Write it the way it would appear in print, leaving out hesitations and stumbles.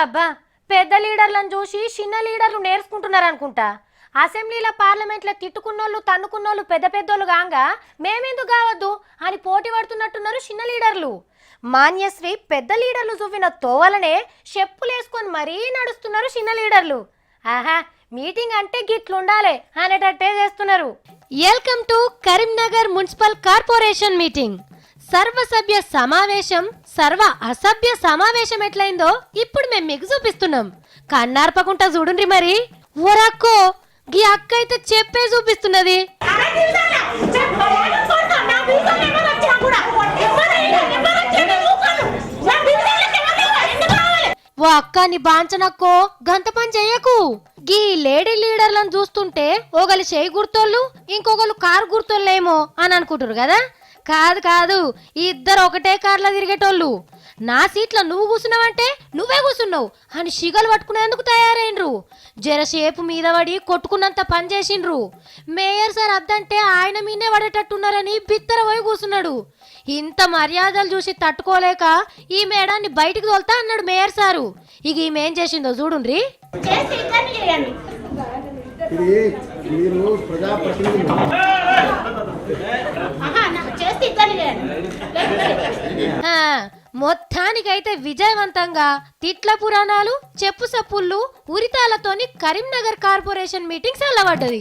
అబ్బా పెద్ద లీడర్లను చూసి చిన్న లీడర్లు నేర్చుకుంటున్నారు అనుకుంటా. అసెంబ్లీలో పార్లమెంట్లో తిట్టుకున్నోళ్ళు తన్నుకున్నోళ్ళు పెద్ద పెద్దోళ్ళు గాంగా మేమెందుకు కావద్దు అని పోటీ పడుతున్నట్టున్నారు చిన్న లీడర్లు. మాన్యశ్రీ పెద్ద లీడర్లు చూపిన తోవలనే చెప్పులేసుకొని మరీ నడుస్తున్నారు చిన్న లీడర్లు. ఆహా మీటింగ్ అంటే గిట్లుండాలి అనేటట్టే చేస్తున్నారు. Welcome to Karimnagar municipal corporation meeting. సర్వసభ్య సమావేశం సర్వ అసభ్య సమావేశం ఎట్లయిందో ఇప్పుడు మేము మీకు చూపిస్తున్నాం. కన్నార్పకుంటా చూడుండ్రి మరి. ఓరక్కో గీ అక్క అయితే చెప్పే చూపిస్తున్నది. ఓ అక్క నీ బాంచనక్కో గంత పని చెయ్యకు. గీ లేడీ లీడర్లను చూస్తుంటే ఒకళ్ళు చేయి గుర్తోళ్ళు ఇంకొకళ్ళు కారు గుర్తోళ్ళేమో అని అనుకుంటారు కదా. కాదు కాదు, ఇద్దరు ఒకటే కార్లో తిరిగేటోళ్ళు. నా సీట్లో నువ్వు కూర్చున్నావంటే నువ్వే కూర్చున్నావు అని షిగలు పట్టుకునేందుకు తయారైనరు. జరసేపు మీద పడి కొట్టుకున్నంత పని చేసిండ్రు. మేయర్ సార్ అద్దంటే ఆయన మీనే పడేటట్టున్నారని బిత్తర పోయి కూర్చున్నాడు. ఇంత మర్యాదలు చూసి తట్టుకోలేక ఈ మేడాన్ని బయటికి తోలుతా అన్నాడు మేయర్ సారు. ఇక ఈమె ఏం చేసిందో చూడుండ్రి. మొత్తానికైతే విజయవంతంగా తిట్ల పురాణాలు చెప్పు సప్పుళ్ళు ఉరితాలతోని కరీంనగర్ కార్పొరేషన్ మీటింగ్స్ అల్లబడ్డది.